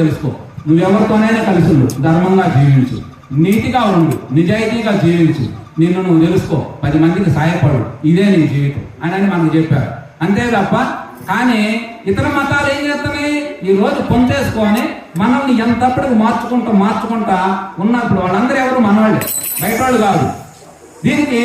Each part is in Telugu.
తెలుసుకో. నువ్వెవరితోనైనా కలిసి ఉండు, ధర్మంగా జీవించు, నీతిగా ఉండు, నిజాయితీగా జీవించు, నిన్ను నువ్వు తెలుసుకో, 10 మందికి సాయపడు, ఇదే నీ జీవితం అని మనకు చెప్పారు. అంతే తప్ప కానీ ఇతర మతాలు ఏం చేస్తున్నాయి, ఈ రోజు పొందేసుకొని మనల్ని ఎంతప్పటికి మార్చుకుంటా ఉన్నప్పుడు వాళ్ళందరూ ఎవరు మనవాళ్ళే, బయట వాళ్ళు కాదు. దీనికి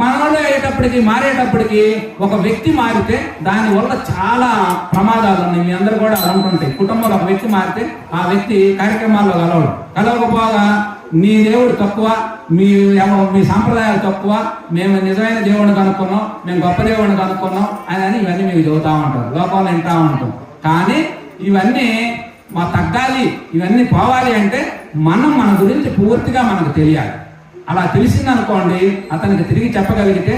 మనవాళ్ళు అయ్యేటప్పటికి మారేటప్పటికి ఒక వ్యక్తి మారితే దానివల్ల చాలా ప్రమాదాలు ఉన్నాయి. మీ అందరూ కూడా అనుకుంటాయి. కుటుంబంలో ఒక వ్యక్తి మారితే ఆ వ్యక్తి కార్యక్రమాల్లో కలవకపోగా నీ దేవుడు తక్కువ, మీ సాంప్రదాయాలు తక్కువ, మేము నిజమైన దేవుడిని కనుక్కున్నాం, మేము గొప్ప దేవుడిని కనుక్కున్నాం అని ఇవన్నీ మీకు చెబుతూ ఉంటారు, లోకంలో వింటూ ఉంటాం. కానీ ఇవన్నీ మా తగ్గాలి, ఇవన్నీ పోవాలి అంటే మన గురించి పూర్తిగా మనకు తెలియాలి. అలా తెలిసిందనుకోండి, అతనికి తిరిగి చెప్పగలిగితే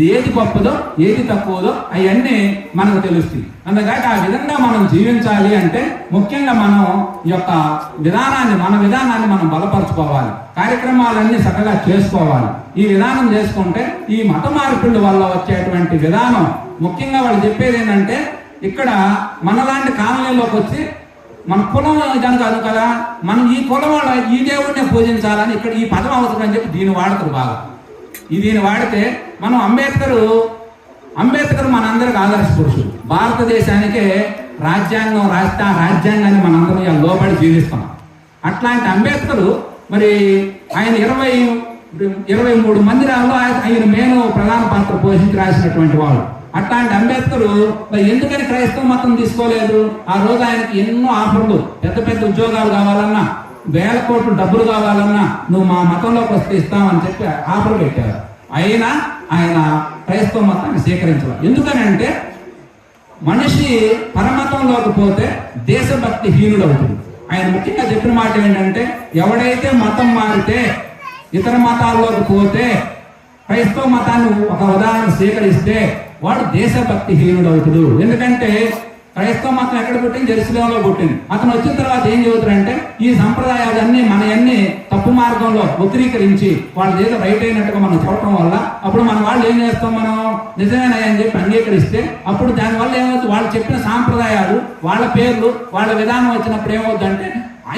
ఏది గొప్పదో ఏది తక్కువదో అవన్నీ మనకు తెలుస్తాయి. అందుకని ఆ విధంగా మనం జీవించాలి అంటే ముఖ్యంగా మనం ఈ యొక్క మన విధానాన్ని మనం బలపరచుకోవాలి, కార్యక్రమాలన్నీ చక్కగా చేసుకోవాలి. ఈ విధానం చేసుకుంటే ఈ మత మార్పుల వల్ల వచ్చేటువంటి విధానం ముఖ్యంగా వాళ్ళు చెప్పేది ఏంటంటే, ఇక్కడ మనలాంటి కాలనీలోకి వచ్చి మన కులం కనుక కాదు కదా, మనం ఈ కులం వాళ్ళ ఈ దేవుడినే పూజించాలని ఇక్కడ ఈ పదం అవసరం అని చెప్పి దీన్ని వాడతారు బాగా. దీన్ని వాడితే మనం అంబేద్కర్ మనందరికి ఆదర్శ పురుషుడు. భారతదేశానికే రాజ్యాంగం రాజ్యాంగాన్ని మనందరం లోబడి జీవిస్తాం. అట్లాంటి అంబేద్కర్ మరి ఆయన 23 మందిరాల్లో ఆయన మేను ప్రధాన పాత్ర పోషించి రాసినటువంటి వాడు. అట్లాంటి అంబేద్కర్ ఎందుకని క్రైస్తవ మతం తీసుకోలేదు? ఆ రోజు ఆయనకి ఎన్నో ఆఫర్లు, పెద్ద ఉద్యోగాలు కావాలన్నా, 1000 కోట్లు డబ్బులు కావాలన్నా నువ్వు మా మతంలోకి వస్తే ఇస్తామని చెప్పి ఆఫర్లు పెట్టారు. అయినా ఆయన క్రైస్తవ మతాన్ని స్వీకరించాలి. ఎందుకని అంటే మనిషి పరమతంలోకి పోతే దేశభక్తి హీనుడవుతుంది. ఆయన ముఖ్యంగా చెప్పిన మాట ఏంటంటే, ఎవడైతే మతం మారితే ఇతర మతాల్లోకి పోతే క్రైస్తవ మతాన్ని ఒక ఉదాహరణ స్వీకరిస్తే వాడు దేశభక్తి హీనుడవుతుడు. ఎందుకంటే క్రైస్తవ మతం ఎక్కడ పుట్టింది? జెరూసలేంలో పుట్టింది. అతను వచ్చిన తర్వాత ఏం చెబుతారంటే, ఈ సంప్రదాయాలన్నీ మనయన్నీ తప్పు మార్గంలో వక్రీకరించి వాళ్ళది ఏదో రైట్ అయినట్టుగా మనం చూడటం వల్ల అప్పుడు మన వాళ్ళు ఏం చేస్తాం, మనం నిజమేనని చెప్పి అంగీకరిస్తే అప్పుడు దానివల్ల ఏమవుతుంది, వాళ్ళు చెప్పిన సాంప్రదాయాలు, వాళ్ళ పేర్లు, వాళ్ళ విధానం వచ్చినప్పుడు ఏమవుతుందంటే,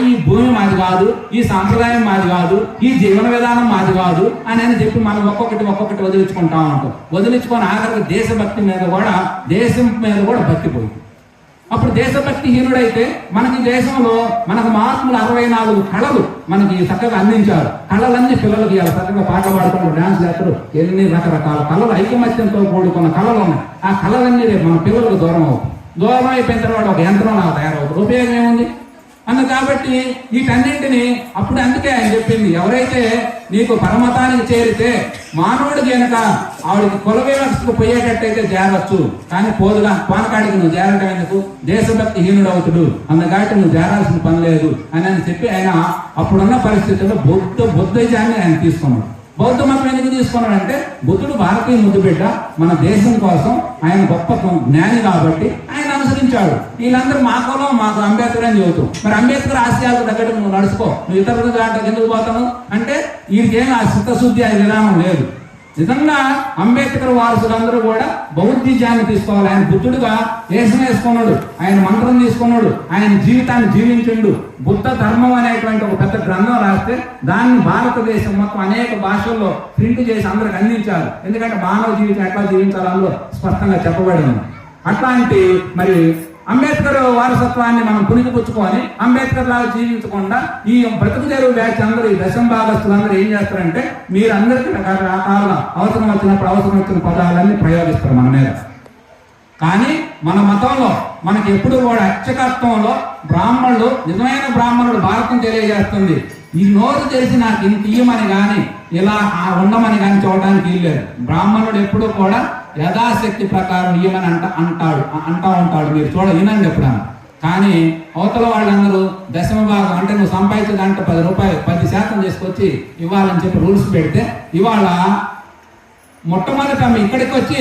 ఈ భూమి మాది కాదు, ఈ సాంప్రదాయం మాది కాదు, ఈ జీవన విధానం మాది కాదు అని చెప్పి మనం ఒక్కొక్కటి వదిలించుకుంటా ఉంటాం. వదిలించుకొని ఆఖరికి దేశభక్తి మీద కూడా, దేశం మీద కూడా భక్తి పోయింది. అప్పుడు దేశభక్తి హీనుడైతే మనకి దేశంలో మనకు మహాత్ములు 64 కళలు మనకి చక్కగా అందించారు. కళలన్నీ పిల్లలకి ఇవ్వాలి, చక్కగా పాటలు పాడుకుంటూ డాన్స్ చేస్తారు. ఎన్ని రకరకాల కళలు, ఐకమత్యంతో కూడుకున్న కళలు ఉన్నాయి. ఆ కళలన్నీ రేపు మన పిల్లలకు దూరం అయిపోయిన తర్వాత ఒక యంత్రం నాకు తయారవుతుంది. ఉపయోగం ఏముంది? కాబట్టి వీటన్నింటినీ అప్పుడు అందుకే ఆయన చెప్పింది, ఎవరైతే నీకు పరమతానికి చేరితే మానవుడికి కనుక ఆవిడికి కుల వ్యవస్థకు పోయేటట్టయితే చేరవచ్చు, కానీ పోదుగా పానకాడికి నువ్వు చేరటం ఎందుకు, దేశభక్తి హీనుడవుతుడు, అందుకాటి నువ్వు చేరాల్సిన పని లేదు అని చెప్పి ఆయన అప్పుడున్న పరిస్థితుల్లో బుద్ధిజాన్ని ఆయన తీసుకున్నాడు. బౌద్ధ మతం ఎందుకు తీసుకున్నాడంటే, బుద్ధుడు భారతీయ ముద్దు బిడ్డ, మన దేశం కోసం ఆయన గొప్ప జ్ఞాని కాబట్టి ఆయన అనుసరించాడు. వీళ్ళందరూ మా కులం, మాకు అంబేద్కర్ అని చెబుతూ, మరి అంబేద్కర్ ఆశయాలకు తగ్గట్టు నువ్వు నడుచుకో, నువ్వు ఇతరుల దాంట్లోకి ఎందుకు పోతావు అంటే వీరికేం ఆ చిత్తశుద్ధి ఆ విధానం లేదు. నిజంగా అంబేద్కర్ వారసులందరూ కూడా బౌద్ధిజాన్ని తీసుకోవాలి. ఆయన బుద్ధుడుగా వేషం వేసుకున్నాడు, ఆయన మంత్రం తీసుకున్నాడు, ఆయన జీవితాన్ని జీవించిండు. బుద్ధ ధర్మం అనేటువంటి ఒక పెద్ద గ్రంథం రాస్తే దాన్ని భారతదేశం మొత్తం అనేక భాషల్లో ప్రింట్ చేసి అందరికి అందించారు. ఎందుకంటే మానవ జీవితం ఎట్లా జీవించాలో అందులో స్పష్టంగా చెప్పబడి ఉంది. అట్లాంటి మరి అంబేద్కర్ వారసత్వాన్ని మనం పుణికిపుచ్చుకొని అంబేద్కర్ లాగా జీవించకుండా ఈ బ్రతుకు తెరువు బ్యాచ్ అందరూ, ఈ దశంభాగస్తులందరూ ఏం చేస్తారంటే, మీరందరికీ రకరకాల అవసరం వచ్చిన పదాలన్నీ ప్రయోగిస్తారు మన మీద. కానీ మన మతంలో మనకి ఎప్పుడు కూడా అర్చకత్వంలో బ్రాహ్మణులు, నిజమైన బ్రాహ్మణుడు భారతం తెలియజేస్తుంది. ఈ నోరు తెలిసి నాకు ఇంత ఇయ్యమని కానీ ఇలా ఉండమని కానీ చూడడానికి వీల్లేదు. బ్రాహ్మణుడు ఎప్పుడూ కూడా యథాశక్తి ప్రకారం ఇయ్యమని అంటా ఉంటాడు. మీరు వినండి ఎప్పుడన్నా. కానీ అవతల వాళ్ళందరూ దశమ భాగం అంటే నువ్వు సంపాదించే దాంట్లో 10 రూపాయలు 10% చేసుకొచ్చి ఇవ్వాలని చెప్పి రూల్స్ పెడితే, ఇవాళ మొట్టమొదట ఇక్కడికి వచ్చి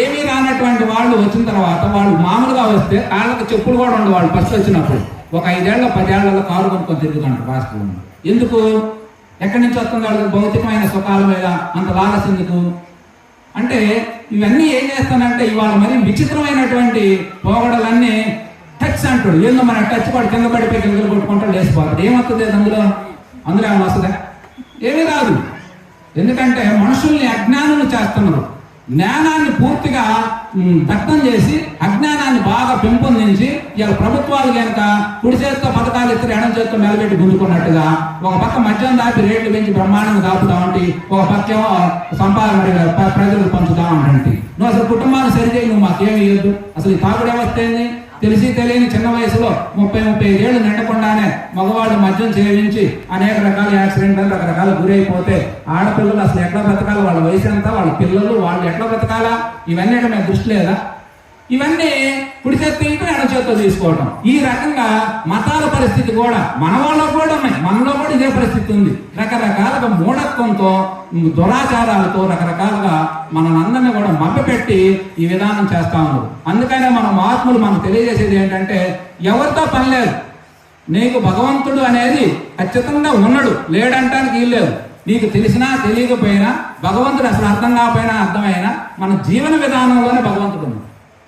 ఏమీ రానటువంటి వాళ్ళు వచ్చిన తర్వాత వాళ్ళు మామూలుగా వస్తే కాళ్ళకి చెప్పులు కూడా ఉండవు. వాళ్ళు ఫస్ట్ వచ్చినప్పుడు ఒక 5 ఏళ్ళ 10 ఏళ్లలో కారు కొనుక్కొని తిరుగుతుంటారు రాష్ట్రంలో. ఎందుకు? ఎక్కడి నుంచి వస్తుంది వాళ్ళకి భౌతికమైన సుఖాల మీద అంత లాలస్ ఎందుకు అంటే, ఇవన్నీ ఏం చేస్తానంటే ఇవాళ మరి విచిత్రమైనటువంటి పోగడలన్నీ టచ్ అంటాడు. ఏందో మన టచ్ పడి కింద పడిపోయి కింద కొట్టుకుంటాడు, లేచిపోతాడు. ఏమవుతుంది అందులో ఏమైనా వస్తుందా? ఏమీ రాదు. ఎందుకంటే మనుషుల్ని అజ్ఞానం చేస్తున్నారు. జ్ఞానాన్ని పూర్తిగా దగ్ధం చేసి అజ్ఞానాన్ని బాగా పెంపొందించి ఇలా ప్రభుత్వాలు కనుక కుడి చేతితో పథకాలు ఇద్దరు ఎడం చేతితో నిలబెట్టి గుంజుకున్నట్టుగా ఒక పక్క మద్యం దాపి రేట్లు పెంచి బ్రహ్మాండంగా దాపుతామంటే ఒక పక్కేమో సంపాదన ప్రజలకు పంచుతామంటే నువ్వు అసలు కుటుంబాన్ని సరిచేయి, నువ్వు మాకేమి ఇవ్వద్దు. అసలు ఈ తాగుడు వ్యవస్థ ఏంది? తెలిసి తెలియని చిన్న వయసులో 30-35 ఏళ్ళు నిండకుండానే మగవాళ్ళు మద్యం సేవించి అనేక రకాల యాక్సిడెంట్లు రకరకాల గురైపోతే ఆడపిల్లలు అసలు ఎట్లా బ్రతకాలి, వాళ్ళ వయసు ఎంత, వాళ్ళ పిల్లలు వాళ్ళు ఎట్లా బ్రతకాలా, ఇవన్నీ మేము దృష్టి లేదా? ఇవన్నీ కుడి చేతి ఎడం చేతితో తీసుకోవటం. ఈ రకంగా మతాల పరిస్థితి కూడా మన వాళ్ళలో కూడా ఉన్నాయి, మనలో కూడా ఇదే పరిస్థితి ఉంది. రకరకాలుగా మూఢత్వంతో దురాచారాలతో రకరకాలుగా మనందరినీ కూడా మభ్యపెట్టి ఈ విధానం చేస్తా ఉన్నారు. అందుకనే మన మహాత్ములు మనకు తెలియజేసేది ఏంటంటే ఎవరితో పని లేదు. నీకు భగవంతుడు అనేది ఖచ్చితంగా ఉన్నాడు, లేడంటానికి వీల్లేదు. నీకు తెలిసినా తెలియకపోయినా భగవంతుడు అసలు అర్థం కాకపోయినా అర్థమైనా మన జీవన విధానంలోనే భగవంతుడు ఉన్నాడు.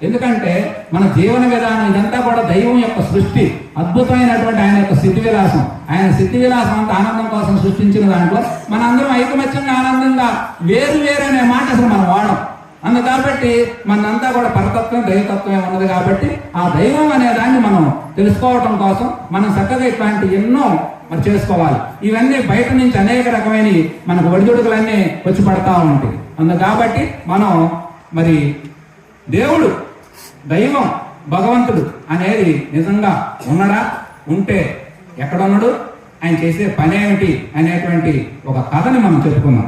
ఎందుకంటే మన జీవన విధానం ఇదంతా కూడా దైవం యొక్క సృష్టి, అద్భుతమైనటువంటి ఆయన యొక్క స్థితి విలాసం. ఆయన స్థితి విలాసం అంతా ఆనందం కోసం సృష్టించిన దాంట్లో మన అందరం ఐకమత్యంగా ఆనందంగా వేరు వేరు అనే మాట అసలు మనం వాడం. కాబట్టి మనంతా కూడా పరతత్వం దైవతత్వమే ఉన్నది. కాబట్టి ఆ దైవం అనే దాన్ని మనం తెలుసుకోవటం కోసం మనం చక్కగా ఇట్లాంటి ఎన్నో మరి చేసుకోవాలి. ఇవన్నీ బయట నుంచి అనేక రకమైన మనకు ఒడిదుడుకులన్నీ వచ్చి పడతా ఉంటాయి. కాబట్టి మనం మరి దేవుడు దైవం భగవంతుడు అనేది నిజంగా ఉన్నాడా, ఉంటే ఎక్కడ ఉన్నాడు, ఆయన చేసే పని ఏమిటి అనేటువంటి ఒక కథని మనం చెప్పుకుందాం.